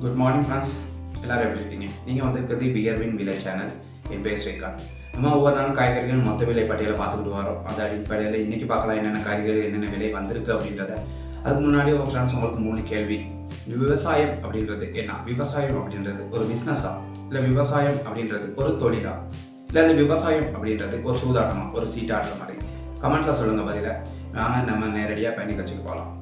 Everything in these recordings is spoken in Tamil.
குட் மார்னிங் ஃப்ரெண்ட்ஸ், எல்லோரும் எப்படி இருக்கீங்க? நீங்கள் இருக்கிறது பியர்வின் விலை சேனல். என் பேர் ஸ்ரீகாந்த். நம்ம ஒவ்வொரு நாளும் காய்கறிகள் மொத்த விலை பட்டியலை பார்த்துக்கிட்டு வரோம். அந்த அடிப்படையில் இன்றைக்கி பார்க்கலாம் என்னென்ன காய்கறிகள் என்னென்ன விலை வந்திருக்கு அப்படின்றத. அதுக்கு முன்னாடி ஒரு ஃப்ரெண்ட்ஸ் உங்களுக்கு 3 கேள்வி. விவசாயம் அப்படின்றது என்ன? விவசாயம் அப்படின்றது ஒரு பிஸ்னஸா, இல்லை விவசாயம் அப்படின்றது ஒரு தொழிலா, இல்லை அந்த விவசாயம் அப்படின்றது ஒரு சூதாட்டமா, ஒரு சீட்டாடுற மாதிரி? கமெண்ட்டில் சொல்லுங்கள் பதில. நாங்கள் நம்ம நேரடியாக பயணி கட்சிக்கு போகலாம்.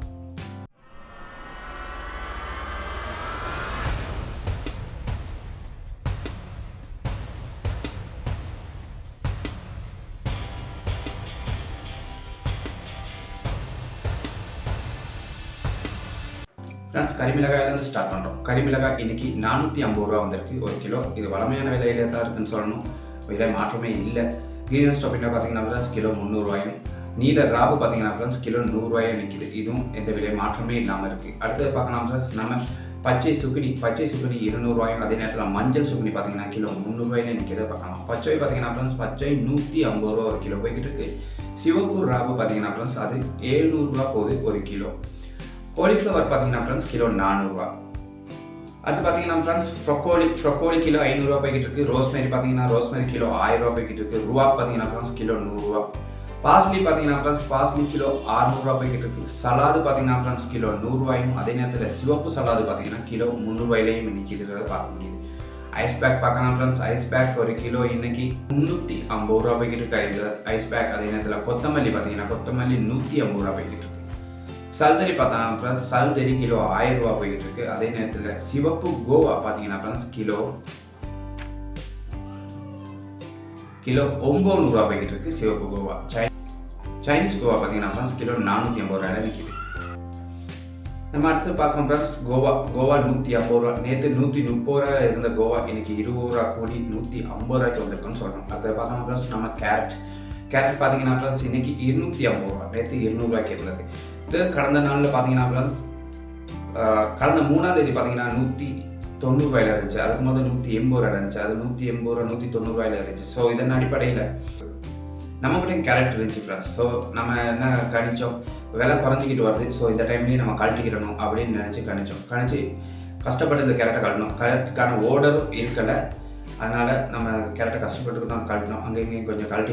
ஃப்ரெண்ட்ஸ், கரிமிளகாயிலேருந்து ஸ்டார்ட் பண்ணுறோம். கரிமிளகாய் இன்னைக்கு 450 ரூபா வந்திருக்கு ஒரு கிலோ. இது வளமையான விலையிலே தான் இருக்குன்னு சொல்லணும். விலை மாற்றமே இல்லை. கிரீன் ஸ்டாப்பிங்கில் பார்த்தீங்கன்னா ஃப்ரெண்ட்ஸ் கிலோ 300 ரூபாயும், நீல ராபு பார்த்தீங்கன்னா ஃப்ரெண்ட்ஸ் கிலோ 100 ரூபாயும் நிற்கிது. இதுவும் எந்த விலை மாற்றமே இல்லாமல் இருக்குது. அடுத்தது பார்க்கலாம் ஃப்ரெண்ட்ஸ், நம்ம பச்சை சுக்குனி 200 ரூபாயும், அதே நேரத்தில் மஞ்சள் சுக்குனி பார்த்தீங்கன்னா கிலோ 300 ரூபாயிலே நிற்கிறத பார்க்கலாம். பச்சை பார்த்தீங்கன்னா ஃப்ரெண்ட்ஸ் பச்சை 150 ரூபா ஒரு கிலோ போய்கிட்டு இருக்குது. சிவப்பு ராபு பார்த்தீங்கன்னா ஃப்ரெண்ட்ஸ் அது 700 ரூபா போகுது ஒரு கிலோ. காலிஃப்ளவர் பார்த்தீங்கன்னா ஃப்ரெண்ட்ஸ் கிலோ 400 ரூபா. அது பார்த்தீங்கன்னா ஃப்ரெண்ட்ஸ் ப்ரொக்கோலி கிலோ 500 ரூபா போய்கிட்டு இருக்குது. ரோஸ்மேரி பார்த்தீங்கன்னா ரோஸ்மேரி கிலோ 1000 ரூபா போய்கிட்டு இருக்குது. ரூபா பார்த்தீங்கன்னா ஃப்ரெண்ட்ஸ் கிலோ 100 ரூபா. பாஸ்லி பார்த்தீங்கன்னா ஃப்ரெண்ட்ஸ் பாஸ்லி கிலோ 600 ரூபா போய்கிட்டு இருக்குது. சலாது பார்த்தீங்கன்னா ஃப்ரெண்ட்ஸ் கிலோ 100 ரூபாயும், அதே நேரத்தில் சிவப்பு சலாது பார்த்தீங்கன்னா கிலோ 300 ரூபாயிலையும் நிற்கிறத பார்க்க முடியுது. ஐஸ் பேக் பார்க்கலாம் ஃப்ரெண்ட்ஸ், ஐஸ் பேக் ஒரு கிலோ இன்னைக்கு 350 ரூபா போய்கிட்டு இருக்குது ஐஸ் பேக். அதே நேரத்தில் கொத்தமல்லி பார்த்தீங்கன்னா கொத்தமல்லி 150 ரூபா போய்கிட்டு இருக்குது. சல்தரி பார்த்தீங்கன்னா ஃப்ரெண்ட்ஸ் சல்தரி கிலோ 1000 ரூபா போய்கிட்டு இருக்குது. அதே நேரத்தில் சிவப்பு கோவா பார்த்தீங்கன்னா ஃப்ரெண்ட்ஸ் கிலோ 900 ரூபா போய்கிட்டு இருக்குது. சிவப்பு கோவா. சைனீஸ் கோவா பார்த்தீங்கன்னா ஃப்ரெண்ட்ஸ் கிலோ 450 ரூபாயில விற்கிது. நம்ம அடுத்து பார்க்கணும் ஃப்ரெண்ட்ஸ் கோவா 150 ரூபா. நேற்று 130 ரூபா இருந்த கோவா இன்னைக்கு 20 ரூபா கூடி 150 ரூபாய்க்கு வந்திருக்குன்னு சொல்லணும். அதை பார்க்கணும் ஃப்ரெண்ட்ஸ், நம்ம கேரட் பார்த்தீங்கன்னா ஃப்ரெண்ட்ஸ் இன்னைக்கு 250 ரூபா, நேற்று 200 ரூபாய்க்கு இருந்தது. இது கடந்த நாளில் பார்த்தீங்கன்னா ஃப்ரெண்ட்ஸ் கடந்த 3ஆம் தேதி பார்த்தீங்கன்னா 190 ரூபாயில இருந்துச்சு. அதுக்கு முதல் 180 ரூபாய் இருந்துச்சு. அது 180 ரூபா 190 ரூபாயில இருந்துச்சு. ஸோ இதன் அடிப்படையில் நம்மகிட்டையும் கேரட் இருந்துச்சு ஃப்ரெண்ட்ஸ். ஸோ நம்ம என்ன கணிச்சோம், விலை குறைஞ்சிக்கிட்டு வருது, ஸோ இந்த டைம்லேயும் நம்ம கழட்டிக்கிடணும் அப்படின்னு கணிச்சு கஷ்டப்பட்டு இந்த கேரட்டை கழட்டணும். கேரட்டுக்கான ஓர்டரும் இருக்கலை, அதனால் நம்ம கேரட்டை கஷ்டப்பட்டு தான் கழட்டினோம். அங்கே இங்கேயும் கொஞ்சம் கழட்டி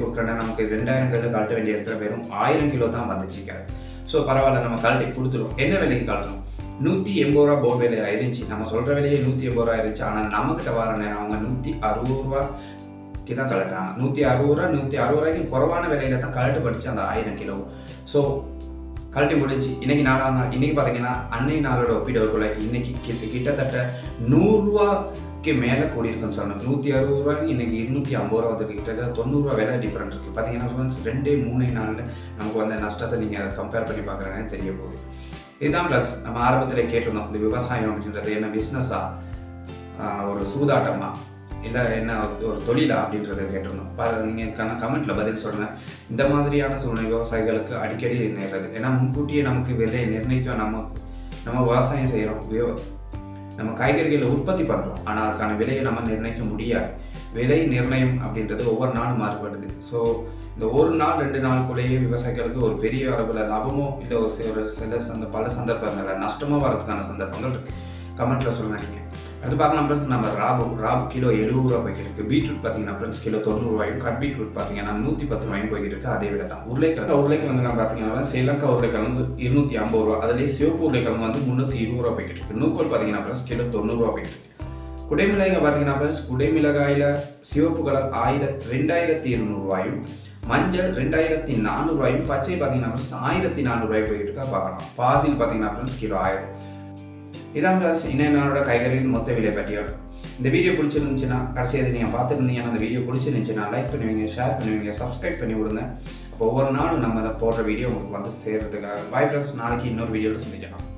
கொடுக்குறேன்னா நமக்கு 2000 கிலோ கழட்ட வேண்டிய இடத்துல வெறும் 1000 கிலோ தான் வந்துச்சு கேரட். ஸோ பரவாயில்ல, நம்ம கழட்டி கொடுத்துருவோம். என்ன விலைக்கு கழட்டணும்? 180 ரூபா போர்டு விலை ஆயிருந்துச்சு. நம்ம சொல்கிற விலையே 180 ரூபா ஆயிருந்துச்சு. ஆனால் நம்மகிட்ட வர நேரம் அவங்க 160 ரூபாய்க்கு தான் கழட்டாங்க. 160 ரூபாய்க்கு குறைவான விலையில தான் கழட்டுப்பட்டுச்சு அந்த 1000 கிலோ. ஸோ கழட்டி முடிஞ்சு இன்னைக்கு நாளாக நாள். இன்னைக்கு பார்த்தீங்கன்னா அன்னை நாளோட ஒப்பிடக்குள்ள இன்னைக்கு கிட்டத்தட்ட 100 ரூபாய்க்கு மேலே கூடியிருக்குன்னு சொன்னோம். 160 ரூபாய்க்கு இன்னைக்கு 250 ரூபா வந்துருக்கு. கிட்டத்தட்ட 90 ரூபா விலை டிஃப்ரெண்ட் இருக்குது. பார்த்தீங்கன்னா 2-3 நாளில் நமக்கு வந்த நஷ்டத்தை நீங்கள் அதை கம்பேர் பண்ணி பார்க்குறேன்னு தெரிய போகுது. இதுதான் ப்ளஸ். நம்ம ஆரம்பத்தில் கேட்டிருந்தோம், இந்த விவசாயம் அப்படின்றது என்ன பிஸ்னஸா, ஒரு சூதாட்டமா, இல்லை என்ன ஒரு தொழிலா அப்படின்றத கேட்டிருந்தோம். நீங்கள் கமெண்ட்டில் பதில் சொல்லுங்கள். இந்த மாதிரியான சூழ்நிலை விவசாயிகளுக்கு அடிக்கடி நேர்றது. ஏன்னா முன்கூட்டியே நமக்கு விலையை நிர்ணயிக்க நம்ம விவசாயம் செய்கிறோம், நம்ம காய்கறிகளை உற்பத்தி பண்ணுறோம். ஆனால் அதுக்கான விலையை நம்ம நிர்ணயிக்க முடியாது. விலை நிர்ணயம் அப்படின்றது ஒவ்வொரு நாளும் மாறுபடுது. ஸோ இந்த ஒரு நாள் 2 நாளுக்குள்ளேயே விவசாயிகளுக்கு ஒரு பெரிய அளவில் லாபமோ இல்லை ஒரு பல சந்தர்ப்பங்களில் நஷ்டமோ வரதுக்கான சந்தர்ப்பங்கள் இருக்குது. கமெண்ட்டில் சொல்லுங்கள் நீங்கள். அடுத்து பார்க்கலாம் ஃப்ரெண்ட்ஸ், நம்ம ராபு கிலோ 70 ரூபா போய்கிட்டு இருக்குது. பீட்ரூட் பார்த்தீங்கன்னா ஃப்ரெண்ட்ஸ் கிலோ 90 ரூபாயும், கட் பீட்ரூட் பார்த்தீங்கன்னா 110 ரூபாயும் போய்கிட்டு இருக்குது. அதே விலை தான். உருளைக்கிழங்கு நம்ம பார்த்தீங்கன்னா ஸ்ரீலங்கா உருளைக்கிழங்கு 250 ரூபா. அதுலேயே சிவப்பு உருளைக்கிழங்கு 320 ரூபா போய்கிட்டு இருக்குது. நூக்கோல் பார்த்தீங்கன்னா ஃப்ரெண்ட்ஸ் கிலோ 90 ரூபா போய்கிட்டு இருக்குது. குடைமிளகாய் பார்த்தீங்கன்னா ஃப்ரெண்ட்ஸ் குடைமிளகாயில் சிவப்பு கலர் 2200 ரூபாயும், மஞ்சள் 2400 ரூபாயும், பச்சை பார்த்தீங்கன்னா ஃப்ரெண்ட்ஸ் 1400 ரூபாய் போய்கிட்டு இருக்கா பார்க்கலாம். பாசில் பார்த்தீங்கன்னா ஃப்ரெண்ட்ஸ் கிலோ 1000. இதான் ஃப்ரெண்ட்ஸ் இன்னொரு காய்கறிகள் மொத்த விலை பட்டியல். இந்த வீடியோ பிடிச்சிருந்துச்சுன்னா கடைசியாக நீங்கள் பார்த்துருந்தீங்கன்னா அந்த வீடியோ பிடிச்சிருந்துச்சுன்னா லைக் பண்ணுவீங்க, ஷேர் பண்ணுவீங்க, சப்ஸ்கிரைப் பண்ணி விடுங்க. அப்போ ஒவ்வொரு நாளும் நம்ம போடுற வீடியோ உங்களுக்கு வந்து சேர்றதுக்காக. பாய் ஃப்ரெண்ட்ஸ், நாளைக்கு இன்னொரு வீடியோவில் சந்திக்கலாம்.